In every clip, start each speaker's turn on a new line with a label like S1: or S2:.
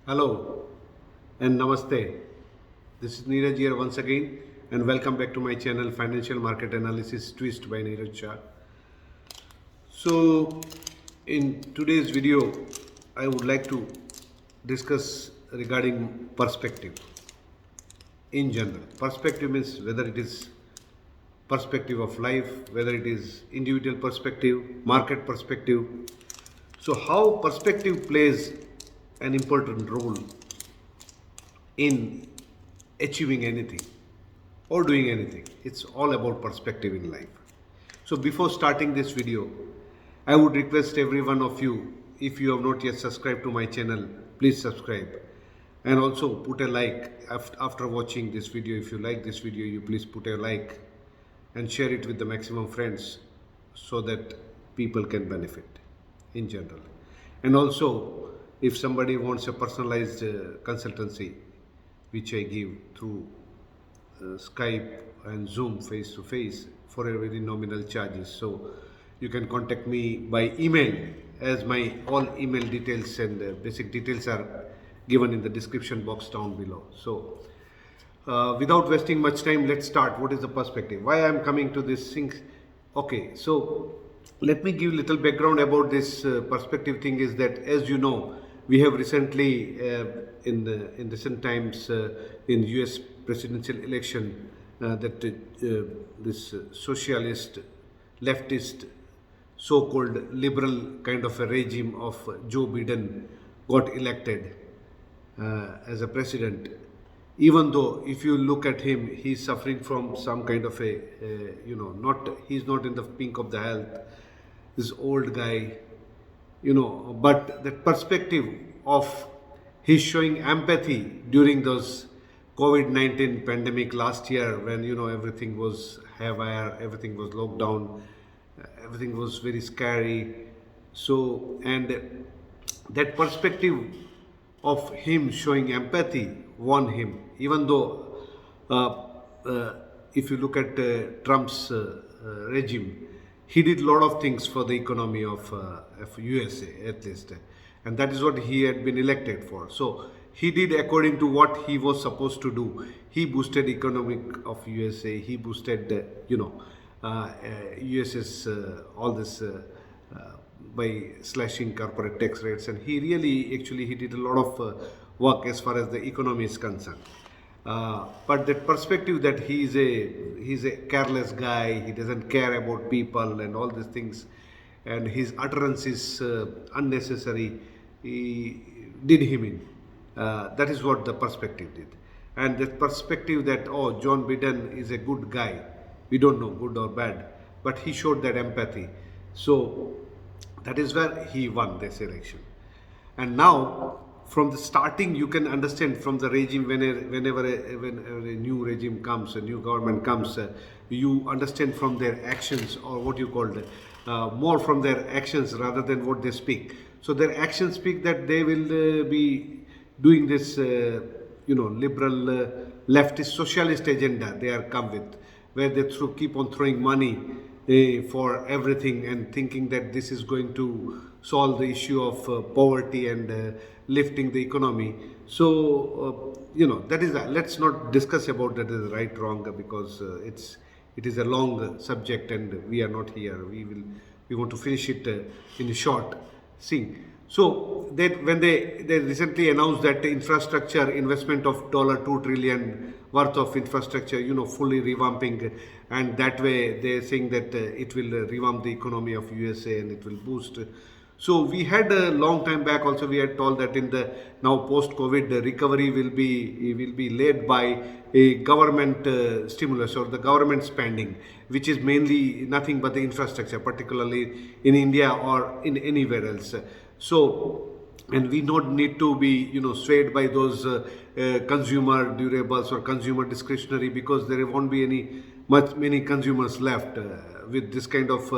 S1: Hello and Namaste. This is Neeraj here once again and welcome back to my channel Financial Market Analysis Twist by 𝗦𝗛𝗦𝗧𝗢𝗢. So in today's video I would like to discuss regarding perspective in general. Perspective means whether it is perspective of life, whether it is individual perspective, market perspective. So how perspective plays an important role in achieving anything or doing anything. It's all about perspective in life. So before starting this video, I would request every one of you, if you have not yet subscribed to my channel, please subscribe and also put a like after watching this video. If you like this video, you please put a like and share it with the maximum friends so that people can benefit in general. And also, if somebody wants a personalized consultancy, which I give through Skype and Zoom face to face for a very nominal charges. So you can contact me by email, as my all email details and basic details are given in the description box down below. So without wasting much time, let's start. What is the perspective? Why I am coming to this thing? Okay, so let me give little background about this perspective thing. Is that, as you know, we have recently in recent times in US presidential election that this socialist, leftist, so-called liberal kind of a regime of Joe Biden got elected as a president. Even though if you look at him, he's suffering from some kind of a he's not in the pink of the health, this old guy, but the perspective of his showing empathy during those COVID-19 pandemic last year, when everything was haywire, everything was locked down, everything was very scary. So, and that perspective of him showing empathy won him, even though if you look at Trump's regime, he did a lot of things for the economy of USA at least, and that is what he had been elected for. So he did according to what he was supposed to do. He boosted economic of USA. He boosted US's all this by slashing corporate tax rates, and he really actually he did a lot of work as far as the economy is concerned. But that perspective that he's a careless guy, he doesn't care about people and all these things, and his utterance is unnecessary, he did him in. That is what the perspective did. And that perspective that, oh, John Biden is a good guy, we don't know good or bad, but he showed that empathy. So that is where he won this election. And now, from the starting, you can understand from the regime, whenever a new regime comes, a new government comes, you understand from their actions, or what you call it, more from their actions rather than what they speak. So their actions speak that they will be doing this, liberal, leftist, socialist agenda they are come with, where they keep on throwing money for everything and thinking that this is going to solve the issue of poverty and lifting the economy. So that is let's not discuss about that is right wrong, because it is a long subject and we are not here. We want to finish it in a short thing. So that when they recently announced that infrastructure investment of $2 trillion worth of infrastructure, fully revamping, and that way they're saying that it will revamp the economy of USA and it will boost. So we had a long time back also we had told that in the now post-COVID the recovery will be led by a government stimulus or the government spending, which is mainly nothing but the infrastructure, particularly in India or in anywhere else. So, and we don't need to be swayed by those consumer durables or consumer discretionary, because there won't be many consumers left with this kind of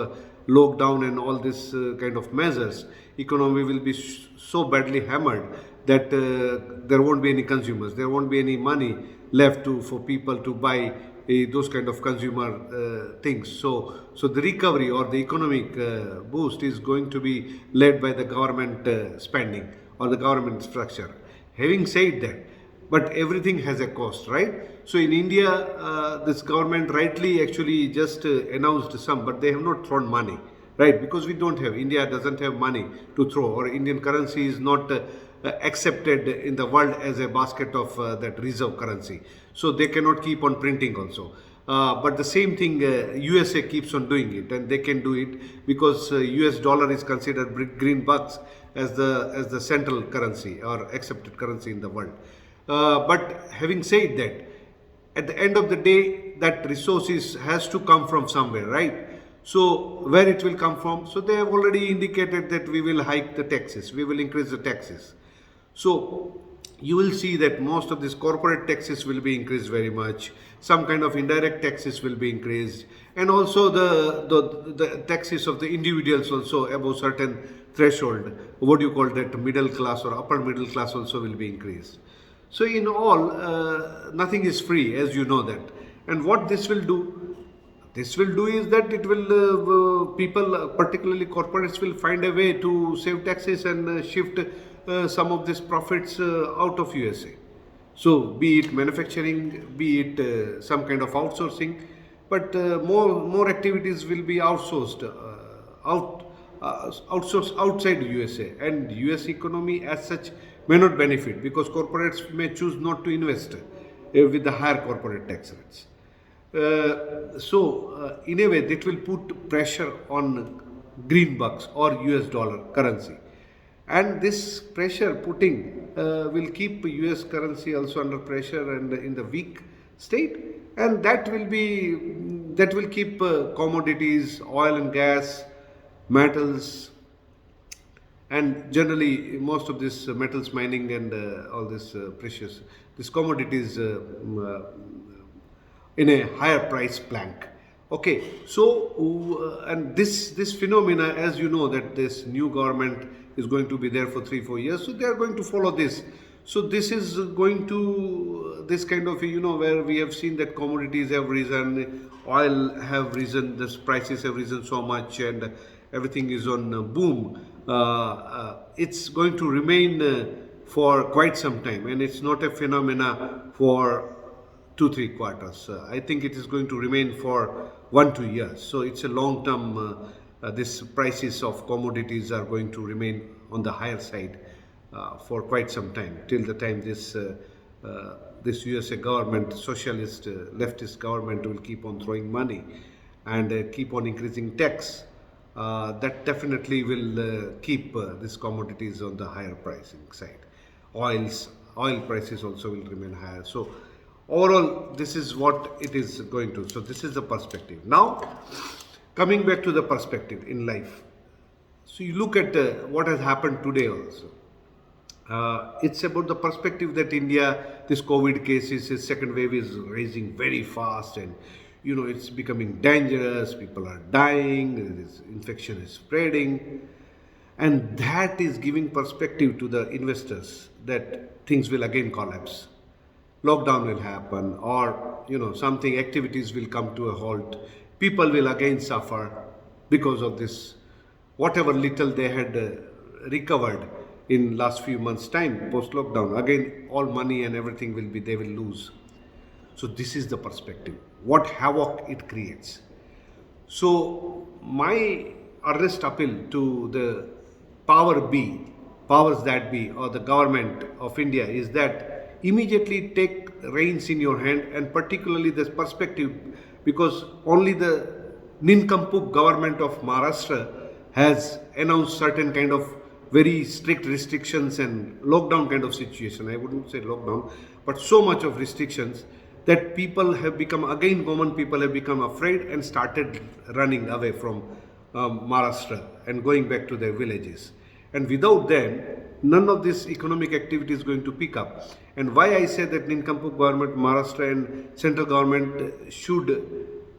S1: lockdown and all this kind of measures. Economy will be so badly hammered that there won't be any consumers, there won't be any money left for people to buy those kind of consumer things. So the recovery or the economic boost is going to be led by the government spending or the government structure. Having said that, but everything has a cost, right? So in India, this government rightly actually just announced some, but they have not thrown money, right? Because we don't have, India doesn't have money to throw, or Indian currency is not accepted in the world as a basket of that reserve currency. So they cannot keep on printing also. But the same thing, USA keeps on doing it, and they can do it because US dollar is considered green bucks as the central currency or accepted currency in the world. But having said that, at the end of the day, that resources has to come from somewhere, right? So where it will come from? So they have already indicated that we will hike the taxes, we will increase the taxes. So you will see that most of these corporate taxes will be increased very much. Some kind of indirect taxes will be increased, and also the taxes of the individuals also above certain threshold. What do you call that? Middle class or upper middle class also will be increased. So in all, nothing is free, as you know that. And what this will do? This will do is that it will people, particularly corporates, will find a way to save taxes and shift some of these profits out of USA. So be it manufacturing, be it some kind of outsourcing, but more activities will be outsourced outsourced outside USA, and US economy as such may not benefit because corporates may choose not to invest with the higher corporate tax rates. So in a way, that will put pressure on green bucks or US dollar currency, and this pressure putting will keep US currency also under pressure and in the weak state, and that will keep commodities, oil and gas, metals, and generally most of this metals mining and all this precious, these commodities in a higher price plank. Okay, so and this phenomena, as you know, that this new government is going to be there for 3-4 years, so they are going to follow this. So this is going to this kind of, you know, where we have seen that commodities have risen, oil have risen, the prices have risen so much, and everything is on boom. It's going to remain for quite some time, and it's not a phenomena for 2-3 quarters. I think it is going to remain for 1-2 years. So it's a long term. This prices of commodities are going to remain on the higher side for quite some time, till the time this USA government, socialist, leftist government, will keep on throwing money and keep on increasing tax. That definitely will keep these commodities on the higher pricing side. Oil prices also will remain higher. So overall, this is what it is going to. So this is the perspective. Now, coming back to the perspective in life. So you look at what has happened today also. It's about the perspective that India, this COVID cases, its second wave is rising very fast, and you know, it's becoming dangerous, people are dying, this infection is spreading, and that is giving perspective to the investors that things will again collapse. Lockdown will happen, or you know, something, activities will come to a halt, people will again suffer because of this, whatever little they had recovered in last few months time post lockdown, again all money and everything will be, they will lose. So this is the perspective, what havoc it creates. So my earnest appeal to the powers that be, or the government of India, is that immediately take reins in your hand, and particularly this perspective, because only the nincompoop government of Maharashtra has announced certain kind of very strict restrictions and lockdown kind of situation. I wouldn't say lockdown, but so much of restrictions that people have become, again common people have become afraid and started running away from Maharashtra and going back to their villages. And without them, none of this economic activity is going to pick up. And why I say that nincompoop government, Maharashtra and central government should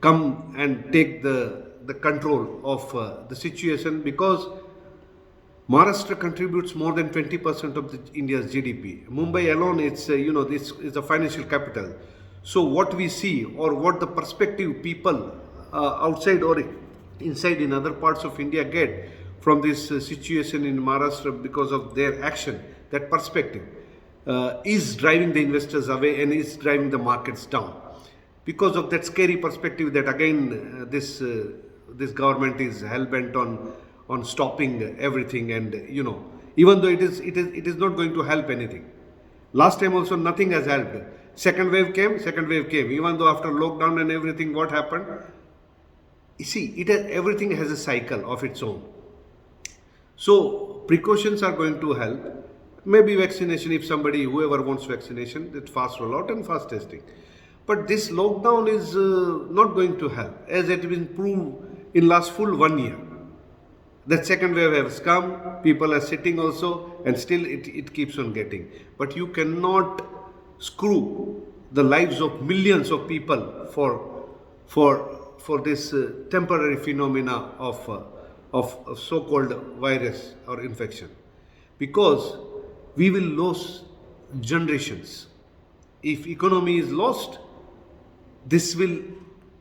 S1: come and take the control of the situation, because Maharashtra contributes more than 20% of India's GDP. Mumbai alone, it's you know, this is the financial capital. So what we see, or what the perspective people outside or inside in other parts of India get from this situation in Maharashtra because of their action, that perspective, is driving the investors away and is driving the markets down. Because of that scary perspective that again this government is hell-bent on stopping everything, and even though it is not going to help anything. Last time also nothing has helped. Second wave came. Even though after lockdown and everything, what happened? You see, everything has a cycle of its own. So precautions are going to help. Maybe vaccination, if whoever wants vaccination, that fast rollout and fast testing. But this lockdown is not going to help, as it has been proved in last full 1 year. That second wave has come, people are sitting also, and still it keeps on getting. But you cannot screw the lives of millions of people for this temporary phenomena of so-called virus or infection, because we will lose generations. If economy is lost, this will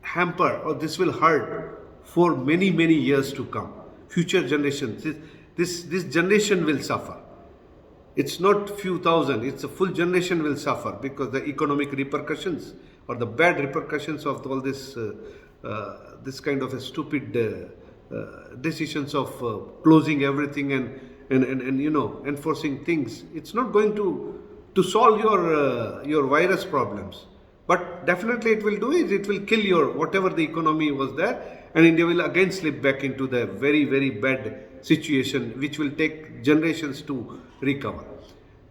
S1: hamper or this will hurt for many years to come. Future generations, this generation will suffer. It's not few thousand, it's a full generation will suffer, because the economic repercussions or the bad repercussions of all this this kind of a stupid decisions of closing everything and enforcing things. It's not going to solve your virus problems, but definitely it will do is it will kill your whatever the economy was there, and India will again slip back into the very bad situation, which will take generations to recover.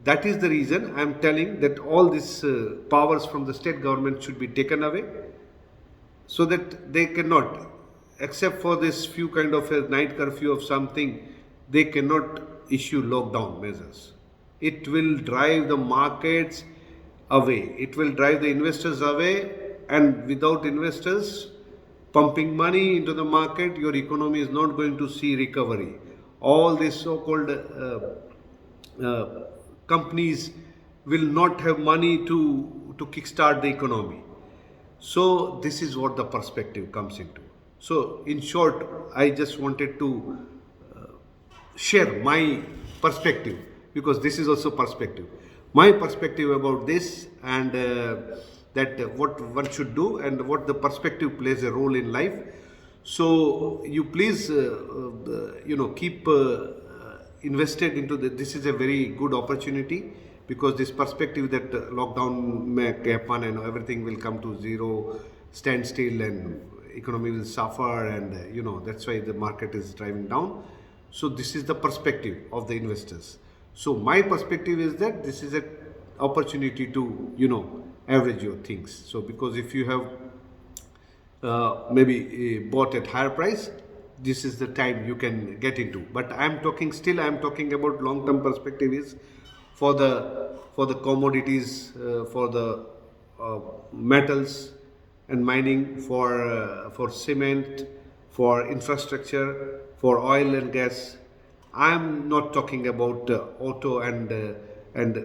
S1: That is the reason I am telling that all these powers from the state government should be taken away, so that they cannot, except for this few kind of a night curfew of something, they cannot issue lockdown measures. It will drive the markets away. It will drive the investors away, and without investors pumping money into the market, your economy is not going to see recovery. All these so-called companies will not have money to kickstart the economy. So this is what the perspective comes into. So in short, I just wanted to share my perspective, because this is also perspective. My perspective about this, and that what one should do and what the perspective plays a role in life. So you please keep invested into this is a very good opportunity, because this perspective that lockdown may happen and everything will come to zero, standstill, and economy will suffer, and that's why the market is driving down. So this is the perspective of the investors. So my perspective is that this is an opportunity to average your things. So because if you have maybe bought at higher price, this is the time you can get into. But I am talking about long-term perspective is for the commodities, for the metals and mining, for cement, for infrastructure, for oil and gas. I am not talking about auto and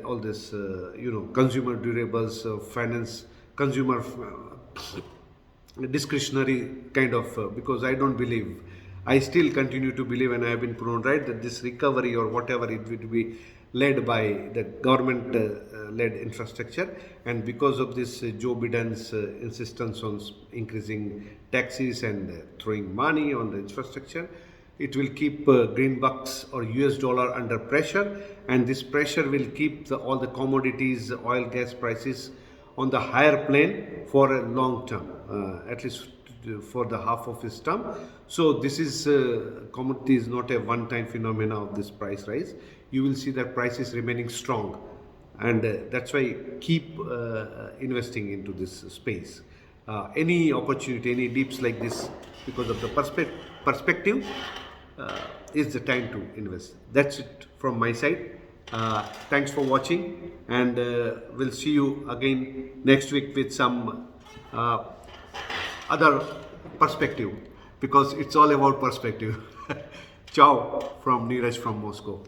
S1: all this consumer durables, finance, consumer discretionary kind of, because I don't believe. I still continue to believe, and I have been proven right, that this recovery or whatever, it will be led by the government led infrastructure. And because of this Joe Biden's insistence on increasing taxes and throwing money on the infrastructure, it will keep green bucks or US dollar under pressure, and this pressure will keep all the commodities, oil, gas prices on the higher plane for a long term, at least for the half of his term. So this is commodity is not a one-time phenomena of this price rise. You will see that price is remaining strong, and that's why keep investing into this space. Any opportunity, any dips like this, because of the perspective, is the time to invest. That's it from my side. Thanks for watching, and we'll see you again next week with some other perspective, because it's all about perspective. Ciao from Neeraj from Moscow.